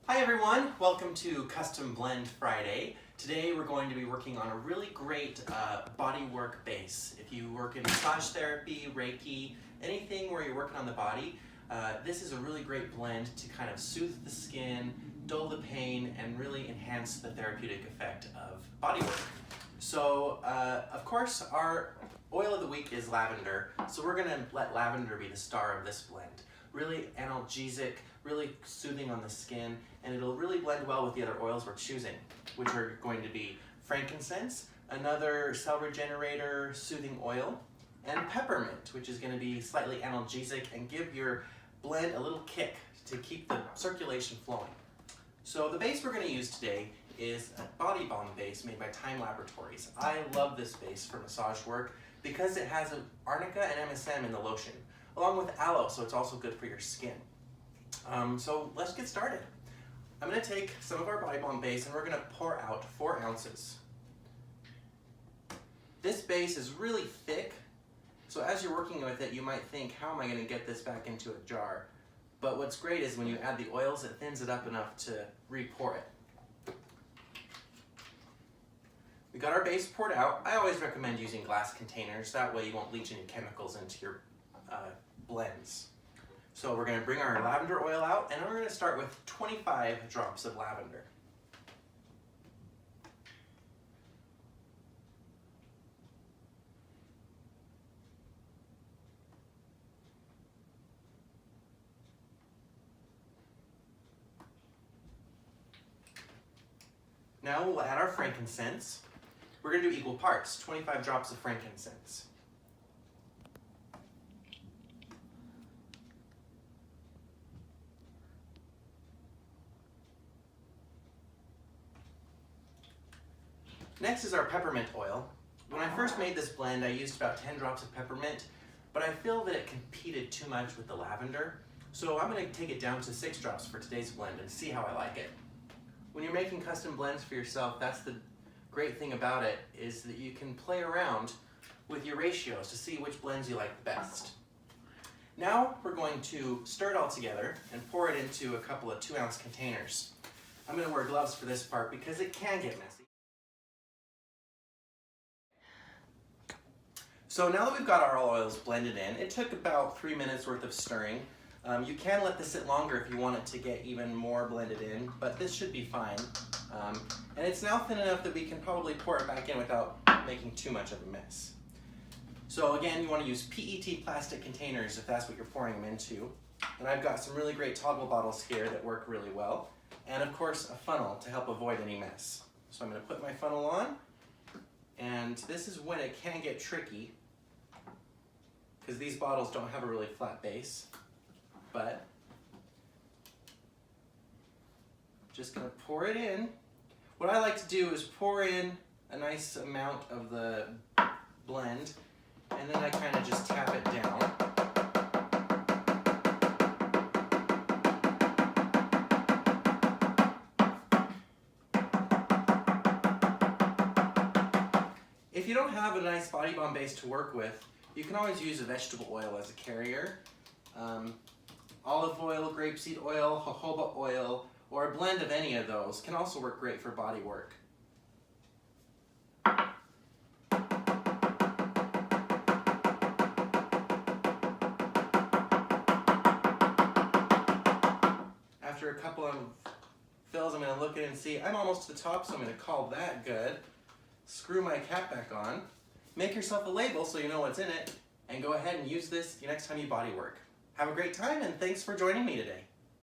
Hi everyone, welcome to Custom Blend Friday. Today we're going to be working on a really great body work base. If you work in massage therapy, Reiki, anything where you're working on the body, this is a really great blend to kind of soothe the skin, dull the pain, and really enhance the therapeutic effect of body work. So of course our oil of the week is lavender, so we're going to let lavender be the star of this blend. Really analgesic, really soothing on the skin, and it'll really blend well with the other oils we're choosing, which are going to be frankincense, another cell regenerator soothing oil, and peppermint, which is going to be slightly analgesic and give your blend a little kick to keep the circulation flowing. So the base we're going to use today is a body balm base made by Time Laboratories. I love this base for massage work because it has arnica and MSM in the lotion, along with aloe, so it's also good for your skin. So let's get started. I'm going to take some of our body balm base and we're going to pour out 4 ounces. This base is really thick, so as you're working with it you might think, how am I going to get this back into a jar? But what's great is when you add the oils, it thins it up enough to re-pour it. We got our base poured out. I always recommend using glass containers, that way you won't leach any chemicals into your blends. So we're going to bring our lavender oil out, and we're going to start with 25 drops of lavender. Now we'll add our frankincense. We're going to do equal parts, 25 drops of frankincense. Next is our peppermint oil. When I first made this blend, I used about 10 drops of peppermint, but I feel that it competed too much with the lavender, so I'm going to take it down to 6 drops for today's blend and see how I like it. When you're making custom blends for yourself, that's the great thing about it, is that you can play around with your ratios to see which blends you like the best. Now we're going to stir it all together and pour it into a couple of 2-ounce containers. I'm going to wear gloves for this part because it can get messy. So now that we've got our oils blended in, it took about 3 minutes worth of stirring. You can let this sit longer if you want it to get even more blended in, but this should be fine. And it's now thin enough that we can probably pour it back in without making too much of a mess. So again, you want to use PET plastic containers if that's what you're pouring them into. And I've got some really great toggle bottles here that work really well. And of course a funnel to help avoid any mess. So I'm going to put my funnel on, and this is when it can get tricky, because these bottles don't have a really flat base, but just gonna pour it in. What I like to do is pour in a nice amount of the blend, and then I kind of just tap it down. If you don't have a nice body balm base to work with, you can always use a vegetable oil as a carrier. Olive oil, grapeseed oil, jojoba oil, or a blend of any of those can also work great for body work. After a couple of fills, I'm going to look at it and see I'm almost to the top, so I'm going to call that good. Screw my cap back on. Make yourself a label so you know what's in it, and go ahead and use this the next time you body work. Have a great time, and thanks for joining me today.